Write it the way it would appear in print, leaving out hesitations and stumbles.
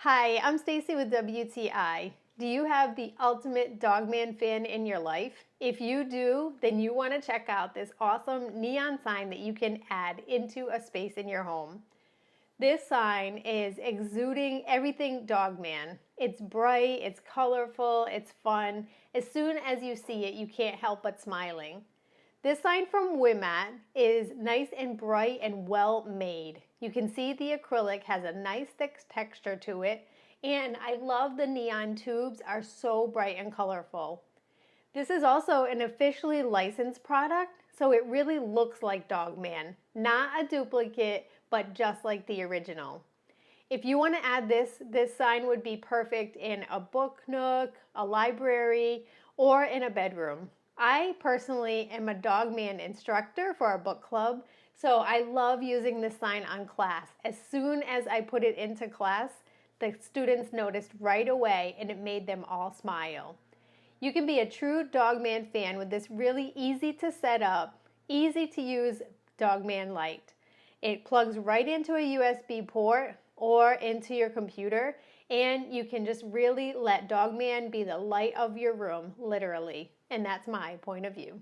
Hi, I'm Stacy with WTI. Do you have the ultimate Dogman fan in your life? If you do, then you want to check out this awesome neon sign that you can add into a space in your home. This sign is exuding everything Dogman. It's bright, it's colorful, it's fun. As soon as you see it, you can't help but smiling. This sign from Wimat is nice and bright and well made. You can see the acrylic has a nice thick texture to it, and I love the neon tubes are so bright and colorful. This is also an officially licensed product, so it really looks like Dogman. Not a duplicate, but just like the original. If you want to add this sign would be perfect in a book nook, a library, or in a bedroom. I personally am a Dogman instructor for our book club, so I love using this sign on class. As soon as I put it into class, the students noticed right away and it made them all smile. You can be a true Dogman fan with this really easy to set up, easy to use Dogman light. It plugs right into a USB port or into your computer, and you can just really let Dogman be the light of your room, literally. And that's my point of view.